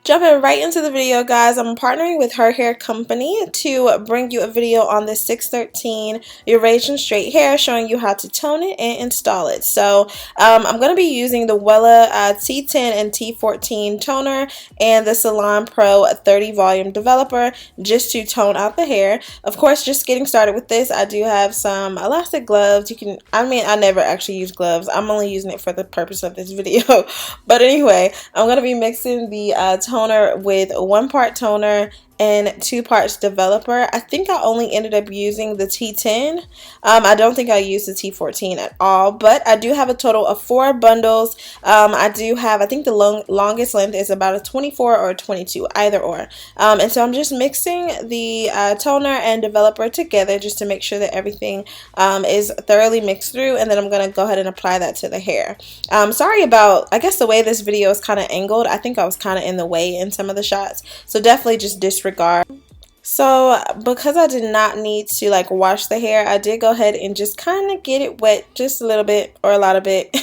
Jumping right into the video, guys, I'm partnering with Her Hair Company to bring you a video on this 613 Eurasian straight hair, showing you how to tone it and install it. So I'm going to be using the Wella T10 and T14 toner and the Salon Pro 30 volume developer just to tone out the hair. Of course, just getting started with this, I do have some elastic gloves. I never actually use gloves. I'm only using it for the purpose of this video. But anyway, I'm going to be mixing the toner with 1 part toner and 2 parts developer. I think I only ended up using the T10. I don't think I used the T14 at all, but I do have a total of 4 bundles. I think the longest length is about a 24 or a 22, either or. And so I'm just mixing the toner and developer together just to make sure that everything is thoroughly mixed through, and then I'm going to go ahead and apply that to the hair. Sorry about, I guess, the way this video is kind of angled. I think I was kind of in the way in some of the shots, so definitely just disregard. So because I did not need to wash the hair, I did go ahead and just kind of get it wet just a little bit or a lot of bit.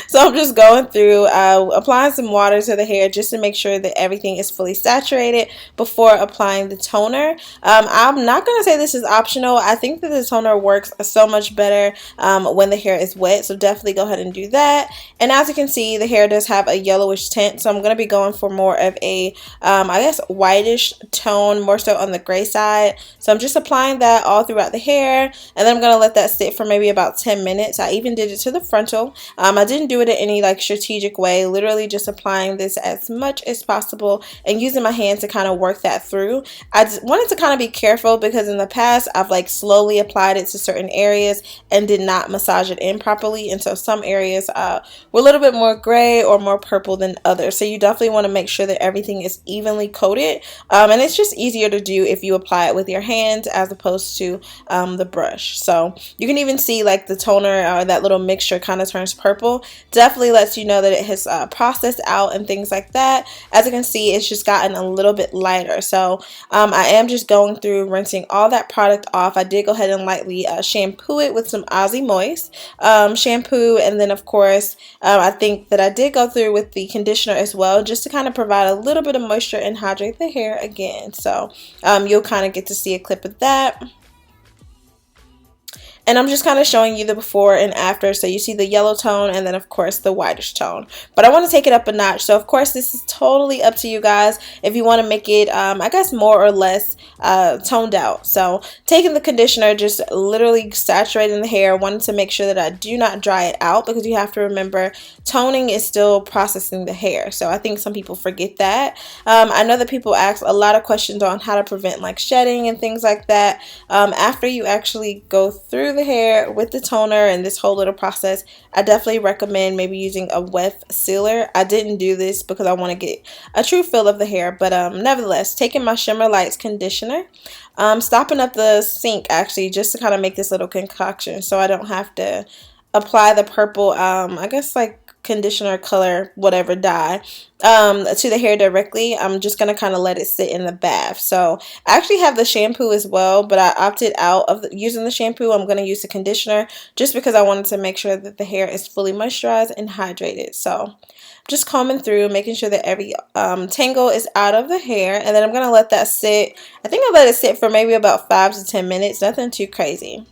So I'm just going through applying some water to the hair just to make sure that everything is fully saturated before applying the toner. I'm not going to say this is optional. I think that the toner works so much better when the hair is wet, so definitely go ahead and do that. And as you can see, the hair does have a yellowish tint, so I'm going to be going for more of a I guess whitish tone, more so on the gray side. So I'm just applying that all throughout the hair, and then I'm going to let that sit for maybe about 10 minutes. I even did it to the frontal. I didn't do it in any strategic way, literally just applying this as much as possible and using my hand to kind of work that through. I just wanted to kind of be careful because in the past I've slowly applied it to certain areas and did not massage it in properly, and so some areas were a little bit more gray or more purple than others. So you definitely want to make sure that everything is evenly coated, and it's just easier to do if you apply it with your hands as opposed to the brush. So you can even see the toner or that little mixture kind of turns purple. Definitely lets you know that it has processed out and things like that. As you can see, it's just gotten a little bit lighter. So I am just going through rinsing all that product off. I did go ahead and lightly shampoo it with some Aussie Moist shampoo, and then of course I think that I did go through with the conditioner as well, just to kind of provide a little bit of moisture and hydrate the hair again. So you'll kind of get to see a clip of that. And I'm just kind of showing you the before and after, so you see the yellow tone and then of course the whitish tone. But I want to take it up a notch, so of course this is totally up to you guys if you want to make it I guess more or less toned out. So taking the conditioner, just literally saturating the hair, wanting to make sure that I do not dry it out, because you have to remember toning is still processing the hair. So I think some people forget that. I know that people ask a lot of questions on how to prevent shedding and things like that. After you actually go through the hair with the toner and this whole little process, I definitely recommend maybe using a weft sealer. I didn't do this because I want to get a true feel of the hair, but nevertheless, taking my Shimmer Lights conditioner, stopping up the sink actually just to kind of make this little concoction so I don't have to apply the purple I guess conditioner color whatever dye to the hair directly. I'm just gonna kind of let it sit in the bath. So I actually have the shampoo as well, but I opted out of using the shampoo. I'm gonna use the conditioner just because I wanted to make sure that the hair is fully moisturized and hydrated. So just combing through, making sure that every tangle is out of the hair, and then I'm gonna let that sit. I think I let it sit for maybe about 5 to 10 minutes, nothing too crazy.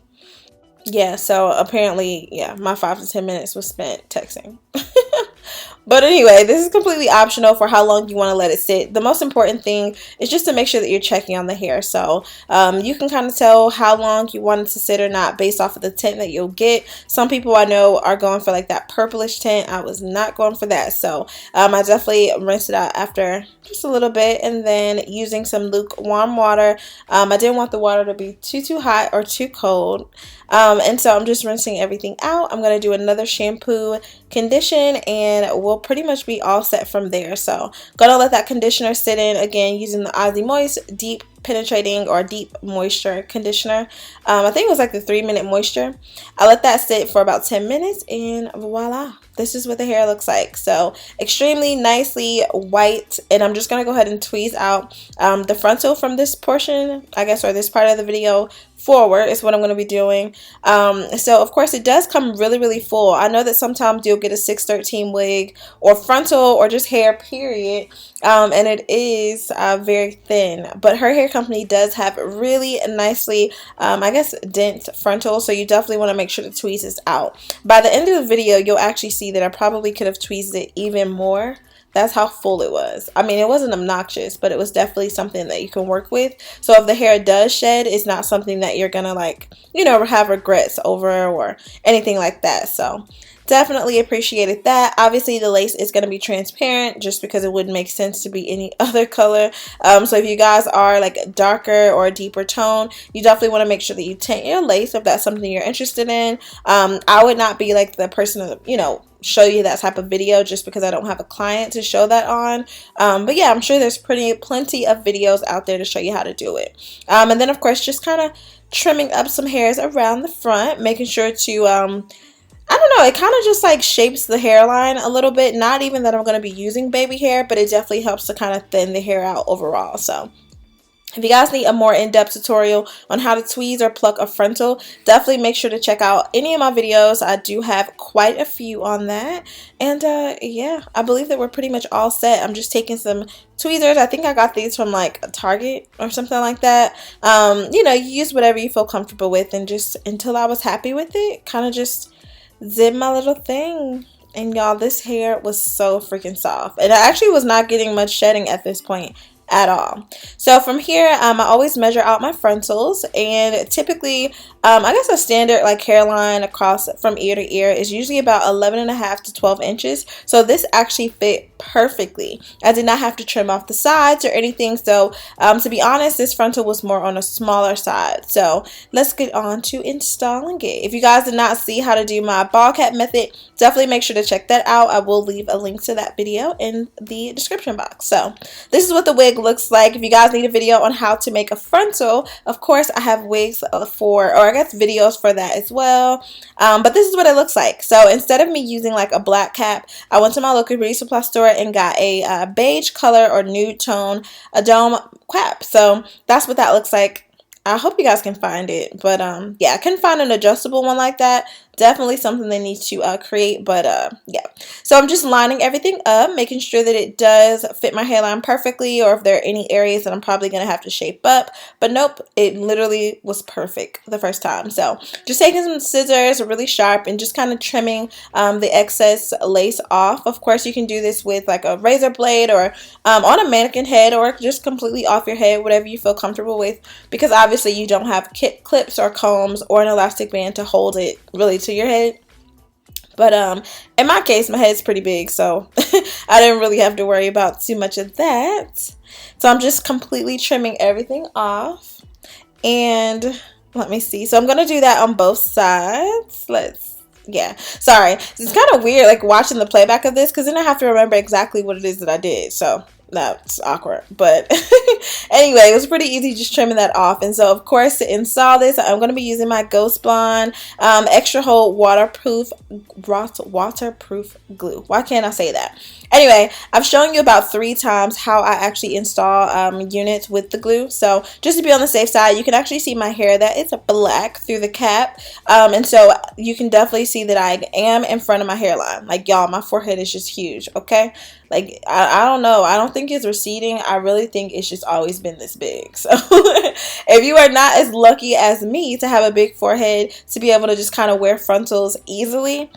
Yeah, so apparently, yeah, my 5 to 10 minutes was spent texting. But anyway, this is completely optional for how long you want to let it sit. The most important thing is just to make sure that you're checking on the hair. So you can kind of tell how long you want it to sit or not based off of the tint that you'll get. Some people I know are going for that purplish tint. I was not going for that. So I definitely rinsed it out after just a little bit, and then using some lukewarm water. I didn't want the water to be too hot or too cold. And so I'm just rinsing everything out. I'm going to do another shampoo, condition, and we'll pretty much be all set from there. So gonna let that conditioner sit in again using the Aussie Moist Deep penetrating or deep moisture conditioner. I think it was like the 3-minute moisture. I let that sit for about 10 minutes and voila, this is what the hair looks like. So extremely nicely white, and I'm just gonna go ahead and tweeze out the frontal from this portion, I guess, or this part of the video forward is what I'm going to be doing. So of course it does come really full. I know that sometimes you'll get a 613 wig or frontal or just hair period, and it is very thin, but her hair company does have really nicely I guess dense frontal, so you definitely want to make sure to tweeze this out. By the end of the video you'll actually see that I probably could have tweezed it even more. That's how full it was. I mean, it wasn't obnoxious, but it was definitely something that you can work with. So if the hair does shed, it's not something that you're gonna, like, you know, have regrets over or anything like that. So definitely appreciated that. Obviously the lace is going to be transparent just because it wouldn't make sense to be any other color. So if you guys are like darker or a deeper tone, you definitely want to make sure that you tint your lace if that's something you're interested in. I would not be like the person to, you know, show you that type of video just because I don't have a client to show that on. But yeah, I'm sure there's plenty of videos out there to show you how to do it. And then of course just kind of trimming up some hairs around the front, making sure to I don't know, it kind of just like shapes the hairline a little bit. Not even that I'm going to be using baby hair, but it definitely helps to kind of thin the hair out overall. So if you guys need a more in-depth tutorial on how to tweeze or pluck a frontal, definitely make sure to check out any of my videos. I do have quite a few on that. And yeah, I believe that we're pretty much all set. I'm just taking some tweezers. I think I got these from like Target or something like that. You know, you use whatever you feel comfortable with, and just until I was happy with it, kind of just did my little thing. And y'all, this hair was so freaking soft, and I actually was not getting much shedding at this point at all. So from here, I always measure out my frontals, and typically I guess a standard like hairline across from ear to ear is usually about 11.5 to 12 inches. So this actually fit perfectly. I did not have to trim off the sides or anything. So to be honest, this frontal was more on a smaller side. So let's get on to installing it. If you guys did not see how to do my ball cap method, definitely make sure to check that out. I will leave a link to that video in the description box. So this is what the wig looks like. If you guys need a video on how to make a frontal, of course I have wigs for, or I guess videos for that as well. But this is what it looks like. So instead of me using like a black cap, I went to my local beauty supply store and got a beige color or nude tone, a dome cap. So that's what that looks like. I hope you guys can find it, but yeah, I couldn't find an adjustable one like that. Definitely something they need to create, but yeah. So I'm just lining everything up, making sure that it does fit my hairline perfectly, or if there are any areas that I'm probably going to have to shape up. But nope, it literally was perfect the first time. So just taking some scissors, really sharp, and just kind of trimming the excess lace off. Of course, you can do this with like a razor blade, or on a mannequin head, or just completely off your head, whatever you feel comfortable with, because obviously you don't have clips or combs or an elastic band to hold it really to your head. But in my case, my head's pretty big, so I didn't really have to worry about too much of that. So I'm just completely trimming everything off, and let me see. So I'm gonna do that on both sides. Yeah, sorry, it's kind of weird like watching the playback of this, because then I have to remember exactly what it is that I did. So that's awkward, but anyway, it was pretty easy just trimming that off. And so of course, to install this, I'm going to be using my Ghost Blonde extra hold waterproof glue. Why can't I say that? Anyway, I've shown you about 3 times how I actually install units with the glue. So just to be on the safe side, you can actually see my hair that it's black through the cap. And so you can definitely see that I am in front of my hairline. Like, y'all, my forehead is just huge, okay? Like, I don't know. I don't think it's receding. I really think it's just always been this big. So if you are not as lucky as me to have a big forehead to be able to just kind of wear frontals easily,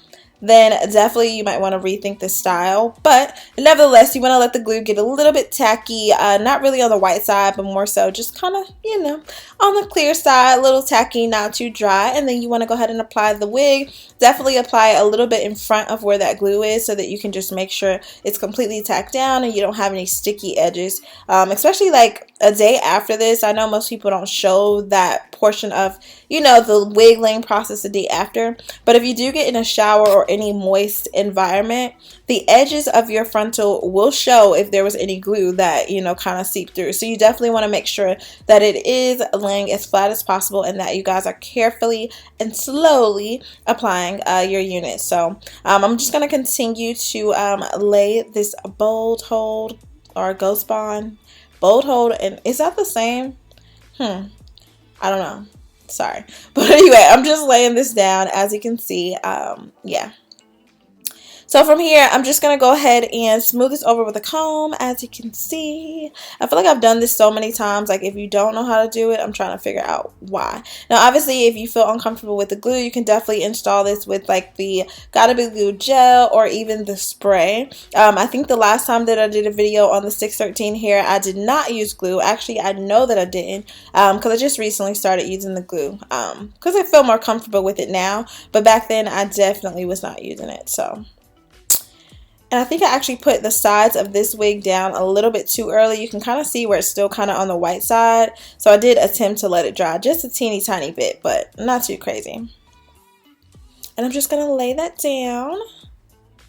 then definitely you might want to rethink the style. But nevertheless, you want to let the glue get a little bit tacky, not really on the white side, but more so just kind of, you know, on the clear side, a little tacky, not too dry. And then you want to go ahead and apply the wig. Definitely apply it a little bit in front of where that glue is, so that you can just make sure it's completely tacked down and you don't have any sticky edges, especially like a day after this. I know most people don't show that portion of, you know, the wiggling process a day after, but if you do get in a shower or any moist environment, the edges of your frontal will show if there was any glue that, you know, kind of seeped through. So you definitely want to make sure that it is laying as flat as possible and that you guys are carefully and slowly applying your unit. So I'm just going to continue to lay this bold hold or ghost bond. Bold hold, and is that the same? I don't know. Sorry. But anyway, I'm just laying this down, as you can see. Yeah. So from here, I'm just going to go ahead and smooth this over with a comb, as you can see. I feel like I've done this so many times. Like, if you don't know how to do it, I'm trying to figure out why. Now, obviously, if you feel uncomfortable with the glue, you can definitely install this with, like, the Gotta Be Glue gel or even the spray. I think the last time that I did a video on the 613 hair, I did not use glue. Actually, I know that I didn't because I just recently started using the glue because I feel more comfortable with it now. But back then, I definitely was not using it, so... And I think I actually put the sides of this wig down a little bit too early. You can kind of see where it's still kind of on the white side. So I did attempt to let it dry just a teeny tiny bit, but not too crazy. And I'm just going to lay that down.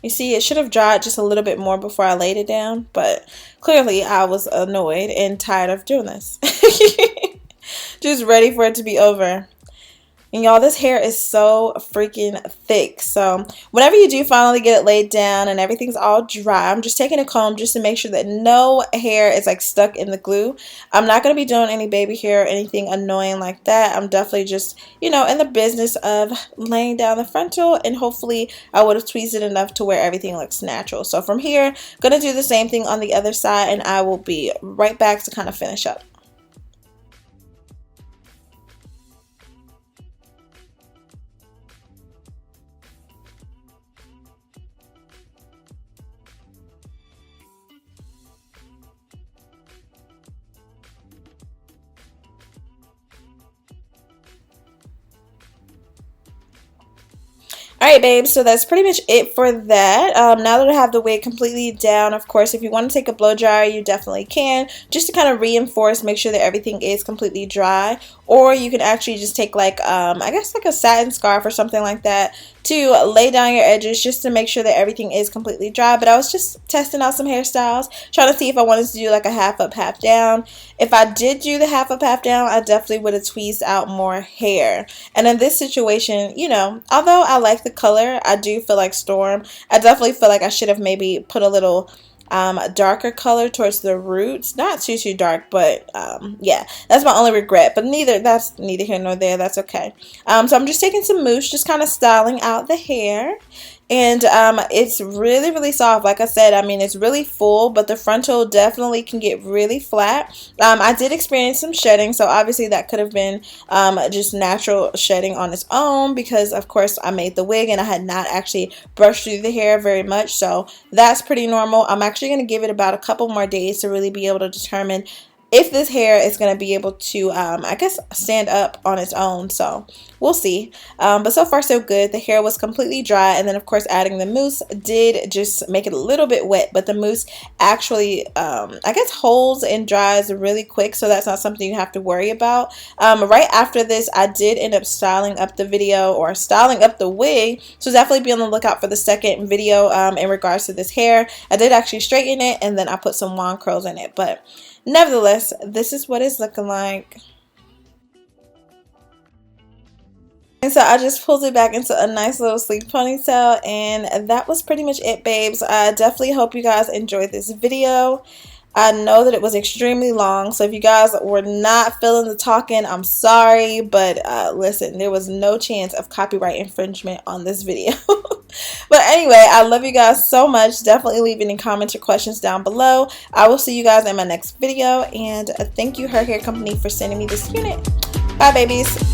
You see, it should have dried just a little bit more before I laid it down, but clearly I was annoyed and tired of doing this. Just ready for it to be over. And y'all, this hair is so freaking thick. So whenever you do finally get it laid down and everything's all dry, I'm just taking a comb just to make sure that no hair is like stuck in the glue. I'm not going to be doing any baby hair or anything annoying like that. I'm definitely just, you know, in the business of laying down the frontal, and hopefully I would have tweezed it enough to where everything looks natural. So from here, I'm going to do the same thing on the other side, and I will be right back to kind of finish up. Alright, babes, so that's pretty much it for that. Now that I have the wig completely down, of course, if you want to take a blow dryer, you definitely can, just to kind of reinforce, make sure that everything is completely dry. Or you can actually just take like, I guess like a satin scarf or something like that to lay down your edges just to make sure that everything is completely dry. But I was just testing out some hairstyles, trying to see if I wanted to do like a half up, half down. If I did do the half up, half down, I definitely would have tweezed out more hair. And in this situation, you know, although I like the color, I do feel like Storm. I definitely feel like I should have maybe put a little darker color towards the roots. Not too dark, but yeah, that's my only regret. But that's neither here nor there. That's okay. So I'm just taking some mousse, just kind of styling out the hair. And it's really soft. Like I said, I mean, it's really full, but the frontal definitely can get really flat. I did experience some shedding, so obviously that could have been just natural shedding on its own, because of course I made the wig and I had not actually brushed through the hair very much, so that's pretty normal. I'm actually going to give it about a couple more days to really be able to determine if this hair is going to be able to, I guess, stand up on its own. So we'll see. But so far so good. The hair was completely dry, and then of course adding the mousse did just make it a little bit wet, but the mousse actually, I guess, holds and dries really quick, so that's not something you have to worry about. Right after this, I did end up styling up the video, or styling up the wig, so definitely be on the lookout for the second video in regards to this hair. I did actually straighten it, and then I put some wand curls in it, but nevertheless, this is what it's looking like. And so I just pulled it back into a nice little sleek ponytail, and that was pretty much it, babes. I definitely hope you guys enjoyed this video. I know that it was extremely long, so if you guys were not feeling the talking, I'm sorry, but listen, there was no chance of copyright infringement on this video. But anyway, I love you guys so much. Definitely leave any comments or questions down below. I will see you guys in my next video, and thank you, Her Hair Company, for sending me this unit. Bye, babies.